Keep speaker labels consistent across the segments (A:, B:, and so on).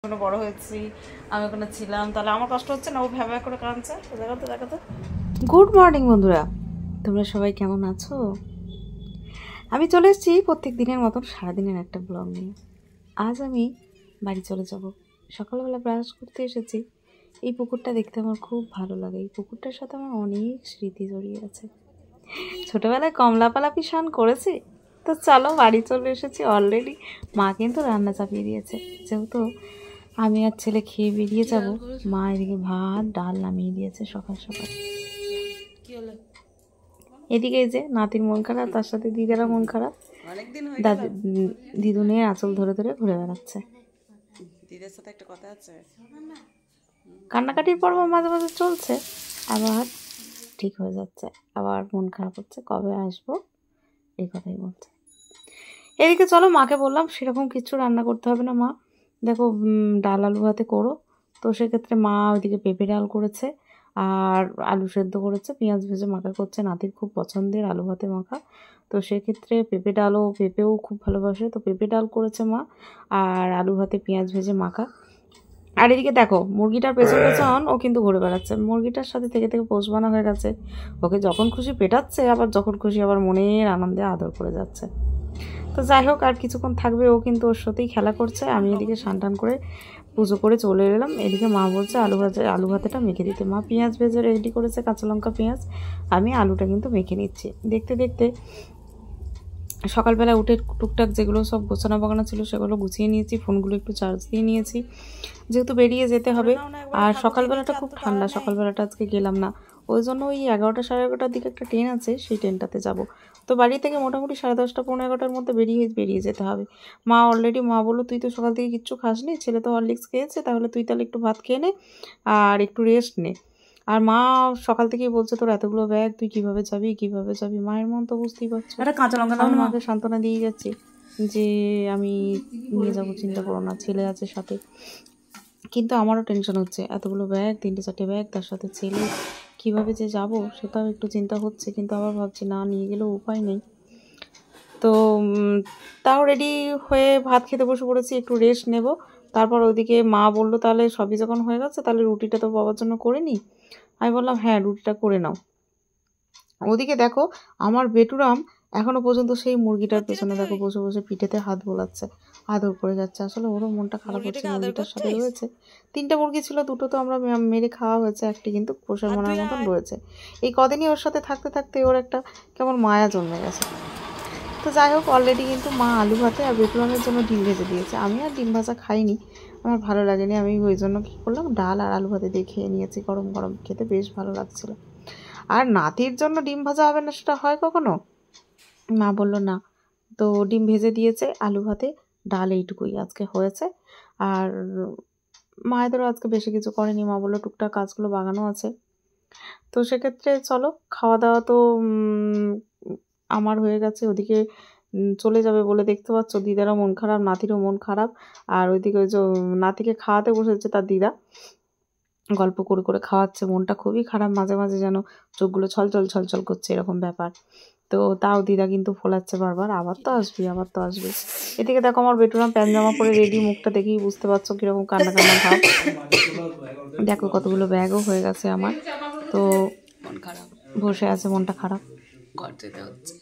A: কোনো বড় হয়েছি, আমি ওখানে ছিলাম, তাহলে আমার কষ্ট হচ্ছে না? ও ভ্যাবা করে কাঁদছে। দেখাতো দেখাতো। গুড মর্নিং বন্ধুরা, তোমরা সবাই কেমন আছো? আমি চলে এসেছি প্রত্যেক দিনের মতন সারাদিনের একটা ব্লগ নিয়ে। আজ আমি বাড়ি চলে যাব। সকালবেলা ব্রাশ করতে এসেছি। এই পুকুরটা দেখতে আমার খুব ভালো লাগে। এই পুকুরটার সাথে আমার অনেক স্মৃতি জড়িয়ে আছে। ছোটোবেলায় কমলাপালাপি স্নান করেছি। তো চলো বাড়ি চলে এসেছি অলরেডি। মা কিন্তু রান্না চাপিয়ে দিয়েছে, যেহেতু আমি আর ছেলে খেয়ে বেরিয়ে যাব। মা এদিকে ভাত ডাল নামিয়ে দিয়েছে সকাল সকাল। এদিকে এই যে নাতির মন খারাপ, তার সাথে দিদারা মন খারাপ। দিদুনের আঁচল ধরে ধরে ঘুরে বেড়াচ্ছে। দিদার সাথে একটা কথা আছে, কান্নাকাটির পর্ব মাঝে মাঝে চলছে, আবার ঠিক হয়ে যাচ্ছে, আবার মন খারাপ হচ্ছে, কবে আসবো এই কথাই বলছে। এদিকে চলো, মাকে বললাম সেরকম কিছু রান্না করতে হবে না, মা দেখো ডাল আলু ভাতে করো। তো সেক্ষেত্রে মা ওইদিকে পেঁপে ডাল করেছে আর আলু সেদ্ধ করেছে, পেঁয়াজ ভেজে মাখা করছে। নাতির খুব পছন্দের আলু ভাতে মাখা, তো সেক্ষেত্রে পেঁপে ডালও, পেঁপেও খুব ভালোবাসে, তো পেঁপে ডাল করেছে মা, আর আলু ভাতে পেঁয়াজ ভেজে মাখা। আর এদিকে দেখো মুরগিটার পেছন পেছন ও কিন্তু ঘুরে বেড়াচ্ছে। মুরগিটার সাথে থেকে থেকে পোষ বানা হয়ে গেছে। ওকে যখন খুশি পেটাচ্ছে, আবার যখন খুশি আবার মনের আনন্দে আদর করে যাচ্ছে। তো যাই হোক, আর কিছুক্ষণ থাকবে, ও কিন্তু ওর সাথেই খেলা করছে। আমি এদিকে স্নান করে পুজো করে চলে এলাম। এদিকে মা বলছে আলু ভাতেটা মেখে দিতে। মা পেঁয়াজ ভেজে রেডি করেছে, কাঁচা লঙ্কা পেঁয়াজ। আমি আলুটা কিন্তু মেখে নিচ্ছি। দেখতে দেখতে সকালবেলা উঠে টুকটাক যেগুলো সব গোছানো বাগানো ছিল সেগুলো গুছিয়ে নিয়েছি, ফোনগুলো একটু চার্জ দিয়ে নিয়েছি, যেহেতু বেরিয়ে যেতে হবে। আর সকালবেলাটা খুব ঠান্ডা, সকালবেলাটা আজকে গেলাম না, ওই জন্য ওই 11টা সাড়ে 11টার দিকে একটা ট্রেন আছে, সেই ট্রেনটাতে যাব। তো বাড়ি থেকে মোটামুটি 10:30 পৌনে 11টার মধ্যে বেরিয়ে যেতে হবে। মা বললো তুই তো সকাল থেকে কিচ্ছু খাসনি, ছেলে তো হরলিক্স খেয়েছে, তাহলে তুই তাহলে একটু ভাত খেয়ে নে আর একটু রেস্ট নে। আর মা সকাল থেকেই বলছে তোর এতগুলো ব্যাগ, তুই কিভাবে যাবি। মায়ের মন তো বুঝতেই পারছো। আমি মাকে সান্ত্বনা দিয়ে যাচ্ছি যে আমি নিয়ে যাবো, চিন্তা করো না, ছেলে আছে সাথে। কিন্তু আমারও টেনশন হচ্ছে, এতগুলো ব্যাগ, 3টে 4টে ব্যাগ, তার সাথে ছেলে, কীভাবে যে যাব সেটাও একটু চিন্তা হচ্ছে। কিন্তু আবার ভাবছি না নিয়ে গেলেও উপায় নেই। তো তাও রেডি হয়ে ভাত খেতে বসে পড়েছি, একটু রেস্ট নেব। তারপর ওইদিকে মা বললো তাহলে সবই যখন হয়ে গেছে তাহলে রুটিটা তো বাবার জন্য করে নিই। আমি বললাম হ্যাঁ রুটিটা করে নাও। ওদিকে দেখো আমার বেটুরাম এখনো পর্যন্ত সেই মুরগিটার পেছনে দেখো বসে বসে পিঠেতে হাত বোলাচ্ছে, আদর করে যাচ্ছে। আসলে ওরও মনটা খারাপ হচ্ছে, মুরগিটার সাথে রয়েছে। 3টে মুরগি ছিল, 2টো তো আমরা মেরে খাওয়া হয়েছে, একটি কিন্তু পোষার মনের মতন রয়েছে। এই কদিনই ওর সাথে থাকতে থাকতে ওর একটা কেমন মায়া জন্মে গেছে। তো যাই হোক, অলরেডি কিন্তু মা আলু ভাতে আর বেটুরামের জন্য ডিম ভেজে দিয়েছে। আমি আর ডিম ভাজা খাইনি, আমার ভালো লাগেনি। আমি ওই জন্য কী করলাম, ডাল আর আলু ভাতে দিয়ে খেয়ে নিয়েছি। গরম গরম খেতে বেশ ভালো লাগছিলো। আর নাতির জন্য ডিম ভাজা হবে না সেটা হয় কখনো? মা বলল না, তো ডিম ভেজে দিয়েছে, আলু ভাতে ডাল এইটুকুই আজকে হয়েছে। আর মায়েদেরও আজকে বেশি কিছু করেনি, মা বললো টুকটাক কাজগুলো বাগানো আছে। তো সেক্ষেত্রে চলো, খাওয়া দাওয়া তো আমার হয়ে গেছে। ওদিকে চলে যাবে বলে দেখতে পাচ্ছ দিদারও মন খারাপ, নাতিরও মন খারাপ। আর ওইদিকে ওই যে নাতিকে খাওয়াতে বসেছে তার দিদা, গল্প করে করে খাওয়াচ্ছে। মনটা খুবই খারাপ, মাঝে মাঝে যেন চোখগুলো ছলছল করছে, এরকম ব্যাপার। তো তাও দিদা কিন্তু ফোলাচ্ছে বারবার, আবার তো আসবি। এদিকে দেখো আমার বেটুরাম প্যান্ট জামা পরে রেডি, মুখটা দেখেই বুঝতে পারছো কীরকম কান্না কান্না ভাব। দেখো কতগুলো ব্যাগও হয়ে গেছে আমার। তো মন খারাপ, বসে আছে, মনটা খারাপ, ঘর যেতে হচ্ছে,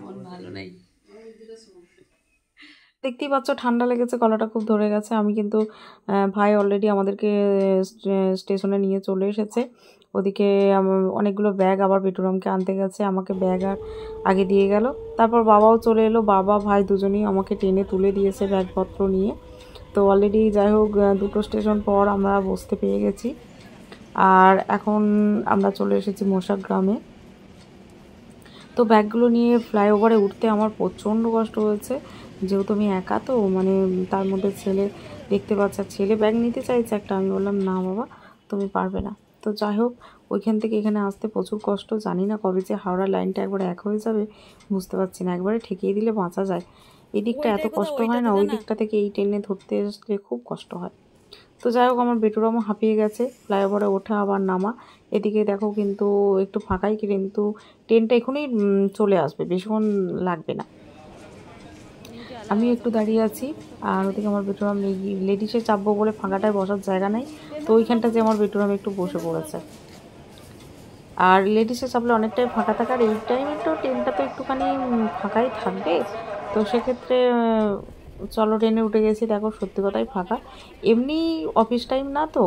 A: মন ভালো নেই। দেখতেই পাচ্ছ ঠান্ডা লেগেছে, গলাটা খুব ধরে গেছে। আমি কিন্তু ভাই অলরেডি আমাদেরকে স্টেশনে নিয়ে চলে এসেছে। ওদিকে অনেকগুলো ব্যাগ আবার বেটুরামকে আনতে গেছে, আমাকে ব্যাগ আর আগে দিয়ে গেল। তারপর বাবাও চলে এলো, বাবা ভাই দুজনেই আমাকে টেনে তুলে দিয়েছে ব্যাগপত্র নিয়ে। তো অলরেডি যাই হোক 2টো স্টেশন পর আমরা বসতে পেয়ে গেছি। আর এখন আমরা চলে এসেছি মোশাক গ্রামে। তো ব্যাগগুলো নিয়ে ফ্লাইওভারে উঠতে আমার প্রচণ্ড কষ্ট হয়েছে, যেহেতু আমি একা, তো মানে তার মধ্যে ছেলে দেখতে পাচ্ছে, ছেলে ব্যাগ নিতে চাইছে একটা। আমি বললাম না বাবা তুমি পারবে না। তো যাই হোক, ওইখান থেকে এখানে আসতে প্রচুর কষ্ট। জানি না কবে যে হাওড়া লাইনটা একবার এক হয়ে যাবে, বুঝতে পারছি না। একবারে ঠেকিয়ে দিলে বাঁচা যায়। এই দিকটা এত কষ্ট হয় না, ওই দিকটা থেকে এই ট্রেনে ধরতে আসলে খুব কষ্ট হয়। তো যাই হোক, আমার বেটুরামও হাঁপিয়ে গেছে, ফ্লাইওভারে ওঠা আবার নামা। এদিকে দেখো কিন্তু একটু ফাঁকাই, কিন্তু ট্রেনটা এখনই চলে আসবে, বেশিক্ষণ লাগবে না। আমি একটু দাঁড়িয়ে আছি, আর ওদিকে আমার বেটুরাম লেডিসে চাপবো বলে ফাঁকাটায় বসার জায়গা নাই, তো ওইখানটা যে আমার বেটুরাম একটু বসে পড়েছে। আর লেডিসে চাপলে অনেকটাই ফাঁকা থাকে, আর এই টাইমে তো ট্রেনটা তো একটুখানি ফাঁকাই থাকবে। তো সেক্ষেত্রে চলো ট্রেনে উঠে গেছি, দেখো সত্যি কথাই ফাঁকা। এমনি অফিস টাইম না, তো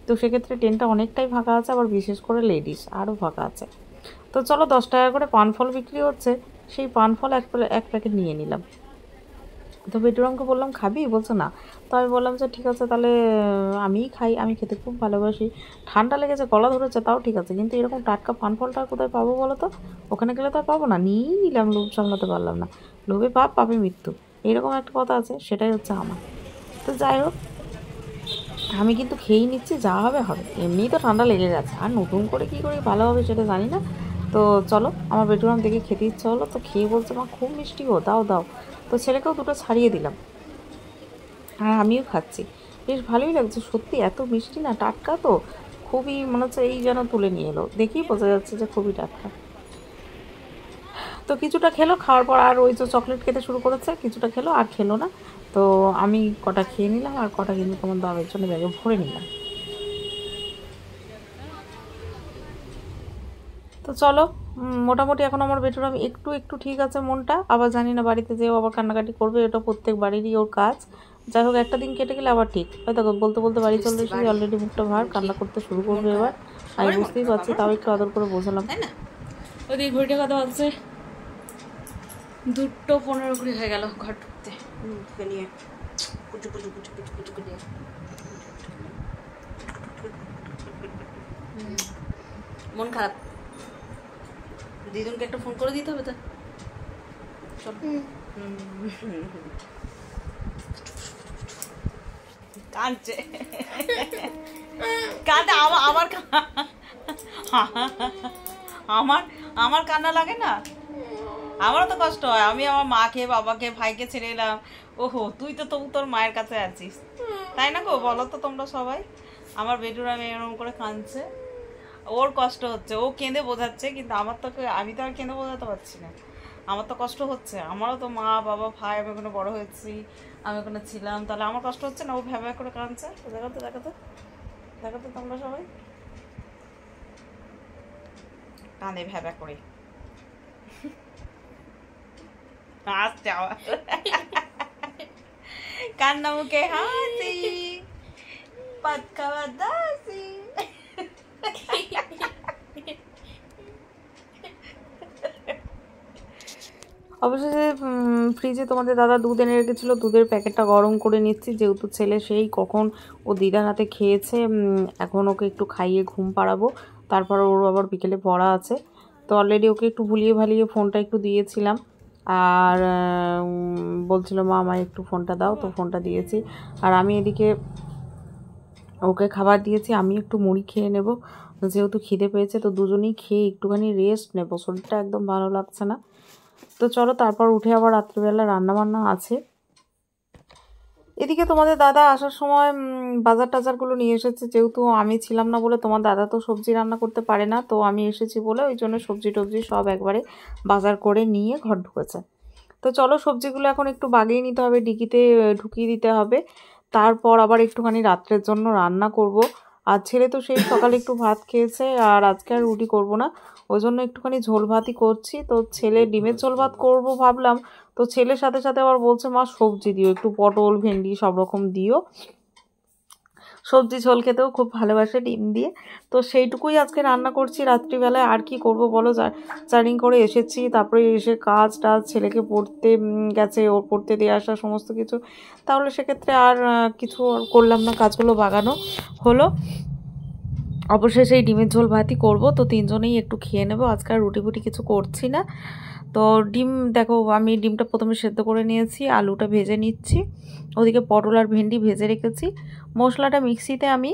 A: তো সেক্ষেত্রে ট্রেনটা অনেকটাই ফাঁকা আছে, আবার বিশেষ করে লেডিস আরও ফাঁকা আছে। তো চলো 10 টাকা করে পান ফল বিক্রি হচ্ছে, সেই পান ফল এক প্যাকেট নিয়ে নিলাম। তো বেটুরামকে বললাম খাবি, বলছে না। তো আমি বললাম যে ঠিক আছে তাহলে আমিই খাই, আমি খেতে খুব ভালোবাসি। ঠান্ডা লেগেছে, গলা ধরেছে, তাও ঠিক আছে, কিন্তু এরকম টাটকা পান ফলটা কোথায় পাবো বলো তো? ওখানে গেলে তো আর পাবো না, নিয়েই নিলাম, লোভ সামলাতে পারলাম না। লোভে পাপ, পাপে মৃত্যু, এরকম একটা কথা আছে, সেটাই হচ্ছে আমার। তো যাই হোক, আমি কিন্তু খেয়েই নিচ্ছি, যা হবে হবে, এমনিই তো ঠান্ডা লেগে গেছে, আর নতুন করে কী করে ভালো হবে সেটা জানি না। তো চলো, আমার বেটুরাম দেখে খেতে ইচ্ছা হলো, তো খেয়ে বলছে মা খুব মিষ্টি গো, দাও দাও। তো ছেলেকেও দুটো ছাড়িয়ে দিলাম, আর আমিও খাচ্ছি। বেশ ভালোই লাগছে সত্যি, এত মিষ্টি না, টাটকা তো, খুবই মনে হচ্ছে এই যেন তুলে নিয়ে এলো, দেখেই বোঝা যাচ্ছে যে খুবই টাটকা। তো কিছুটা খেলো, খাওয়ার পর আর ওই যে চকলেট খেতে শুরু করেছে, কিছুটা খেলো আর খেলো না। তো আমি কটা খেয়ে নিলাম, আর কটা কিন্তু তোমার দামের জন্য ব্যাগে ভরে নিলাম। তো চলো, মোটামুটি এখন আমার বেটুরাম একটু একটু ঠিক আছে মনটা, আবার জানি না বাড়িতে যেও আবার কান্নাকাটি করবে, এটা প্রত্যেক বাড়িরই ওর কাজ। যাই হোক, একটা দিন কেটে গেলে আবার ঠিক হয়তো, বলতে বলতে বাড়ি চলে এসেছি, অলরেডি মুখটা ভার, কান্না করতে শুরু করবে এবার। আমি বুঝতেই পারছি, তাও একটু আদর করে বোঝালাম, তাই না? ওদিকে ঘড়িটা কথা বলছে 2:15 করে হয়ে গেল ঘর ঢুকতে, নিয়ে পুচু পুচু পুচু পুচু পুচু করে মন খারাপ। দিদুনকে একটা ফোন করে দিতে হবে তো, চল। কাঁদছে, কাঁদে আমার আমার আমার কান্না লাগে না? আমারও তো কষ্ট হয়, আমি আমার মাকে বাবাকে ভাইকে ছেড়ে এলাম। ওহো, তুই তো তবু তোর মায়ের কাছে আছিস, তাই না গো? বলো তো তোমরা সবাই। আমার বেটুরাম এরকম করে কাঁদছে, ওর কষ্ট হচ্ছে, ও কেঁদে বোঝাচ্ছে, কিন্তু আমার তো, আমি তো আর কেঁদে বোঝাতে পারছি না, আমার তো কষ্ট হচ্ছে। আমারও তো মা বাবা ভাই, আমি ওখানে বড় হয়েছি, আমি ওখানে ছিলাম, তাহলে আমার কষ্ট হচ্ছে না? ও ভ্যাবা করে কাঁদছে, দেখাতে দেখাতে দেখাতে তোমরা সবাই, কাঁদে ভ্যাবা করে, হাসছে আবার, কান্না মুখে হাসি, পাত খাওয়া দাসি। অবশেষে ফ্রিজে তোমাদের দাদা দুধ এনে রেখেছিল, দুধের প্যাকেটটা গরম করে নিচ্ছি, যেহেতু ছেলে সেই কখন ও দিদার হাতে খেয়েছে, এখন ওকে একটু খাইয়ে ঘুম পাড়াবো, তারপর ওর আবার বিকেলে পড়া আছে। তো অলরেডি ওকে একটু ভুলিয়ে ভালিয়ে ফোনটা একটু দিয়েছিলাম, আর বলছিল মা আমায় একটু ফোনটা দাও, তো ফোনটা দিয়েছি। আর আমি এদিকে ওকে খাবার দিয়েছি, আমি একটু মুড়ি খেয়ে নেব, যেহেতু খিদে পেয়েছে, তো দুজনেই খেয়ে একটুখানি রেস্ট নেব, শরীরটা একদম ভালো লাগছে না। তো চলো, তারপর উঠে আবার রাত্রিবেলা রান্নাবান্না আছে। এদিকে তোমাদের দাদা আসার সময় বাজার টাজারগুলো নিয়ে এসেছে, যেহেতু আমি ছিলাম না বলে তোমার দাদা তো সবজি রান্না করতে পারে না, তো আমি এসেছি বলে ওই জন্য সবজি টবজি সব একবারে বাজার করে নিয়ে ঘর ঢুকেছে। তো চলো, সবজিগুলো এখন একটু বাগিয়ে নিতে হবে, ডিকিতে ঢুকিয়ে দিতে হবে, তারপর আবার একটুখানি রাত্রের জন্য রান্না করব। আর ছেলে তো সেই সকালে একটু ভাত খেয়েছে, আর আজকে আর রুটি করব না, ওই জন্য একটুখানি ঝোল ভাতই করছি। তো ছেলে ডিমের ঝোল ভাত করবো ভাবলাম, তো ছেলের সাথে সাথে আবার বলছে মা সবজি দিও, একটু পটল ভেন্ডি সব রকম দিও, সবজি ঝোল খেতেও খুব ভালোবাসে ডিম দিয়ে। তো সেইটুকুই আজকে রান্না করছি রাত্রিবেলায়, আর কি করব বলো, চারিং করে এসেছি, তারপরে এসে কাজ টাজ, ছেলেকে পড়তে গেছে, ওর পড়তে দিয়ে আসা সমস্ত কিছু, তাহলে সেক্ষেত্রে আর কিছু করলাম না, কাজগুলো বাগানো হলো। অবশ্যই সেই ডিমের ঝোল ভাতই করবো, তো তিনজনেই একটু খেয়ে নেবো, আজকে আর রুটি ফুটি কিছু করছি না। তো ডিম দেখো, আমি ডিমটা প্রথমে সেদ্ধ করে নিয়েছি, আলুটা ভেজে নিচ্ছি, ওদিকে পটল আর ভেন্ডি ভেজে রেখেছি, মশলাটা মিক্সিতে আমি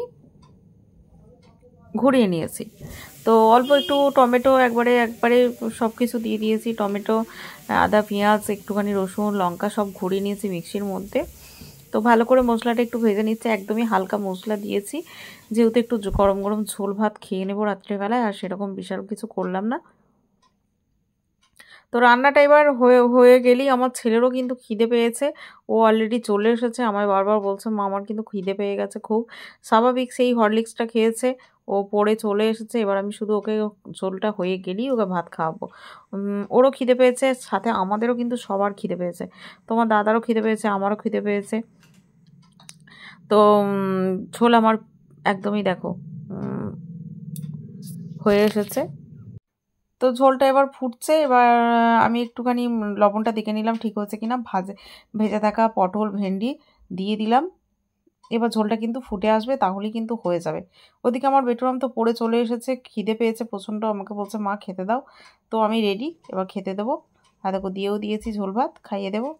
A: ঘুরিয়ে নিয়েছি। তো অল্প একটু টমেটো একবারে সব কিছু দিয়ে দিয়েছি, টমেটো, আদা, পেঁয়াজ, একটুখানি রসুন, লঙ্কা সব ঘুরিয়ে নিয়েছি মিক্সির মধ্যে। তো ভালো করে মশলাটা একটু ভেজে নিচ্ছে, একদমই হালকা মশলা দিয়েছি, যেহেতু একটু গরম গরম ঝোল ভাত খেয়ে নেবো রাত্রেবেলায়, আর সেরকম বিশাল কিছু করলাম না। তো রান্নাটা এবার হয়ে গেলেই আমার ছেলেরও কিন্তু খিদে পেয়েছে, ও অলরেডি চলে এসেছে। আমায় বারবার বলছে মা আমার কিন্তু খিদে পেয়ে গেছে খুব। স্বাভাবিক, সেই হরলিক্সটা খেয়েছে, ও পড়ে চলে এসেছে। এবার আমি শুধু ওকে ঝোলটা হয়ে গেলেই ওকে ভাত খাওয়াবো। ওরও খিদে পেয়েছে, সাথে আমাদেরও কিন্তু সবার খিদে পেয়েছে। তোমার দাদারও খিদে পেয়েছে, আমারও খিদে পেয়েছে। তো ঝোল আমার একদমই দেখো হয়ে এসেছে। তো ঝোলটা এবার ফুটছে, এবার আমি একটুখানি লবণটা দেখে নিলাম ঠিক হয়েছে কিনা। ভেজে থাকা পটল ভেন্ডি দিয়ে দিলাম। এবার ঝোলটা কিন্তু ফুটে আসবে, তাহলেই কিন্তু হয়ে যাবে। ওদিকে আমার বেটুরাম তো পড়ে চলে এসেছে, খিদে পেয়েছে প্রচণ্ড, আমাকে বলছে মা খেতে দাও। তো আমি রেডি, এবার খেতে দেবো। আর দেখো দিয়েও দিয়েছি, ঝোল ভাত খাইয়ে দেবো।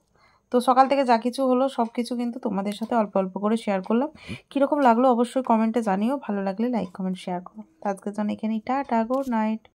A: তো সকাল থেকে যা কিছু হলো সব কিছু কিন্তু তোমাদের সাথে অল্প অল্প করে শেয়ার করলাম। কীরকম লাগলো অবশ্যই কমেন্টে জানিও, ভালো লাগলে লাইক কমেন্ট শেয়ার করো। আজকের জন্য এখানেই টাটা, গুড নাইট।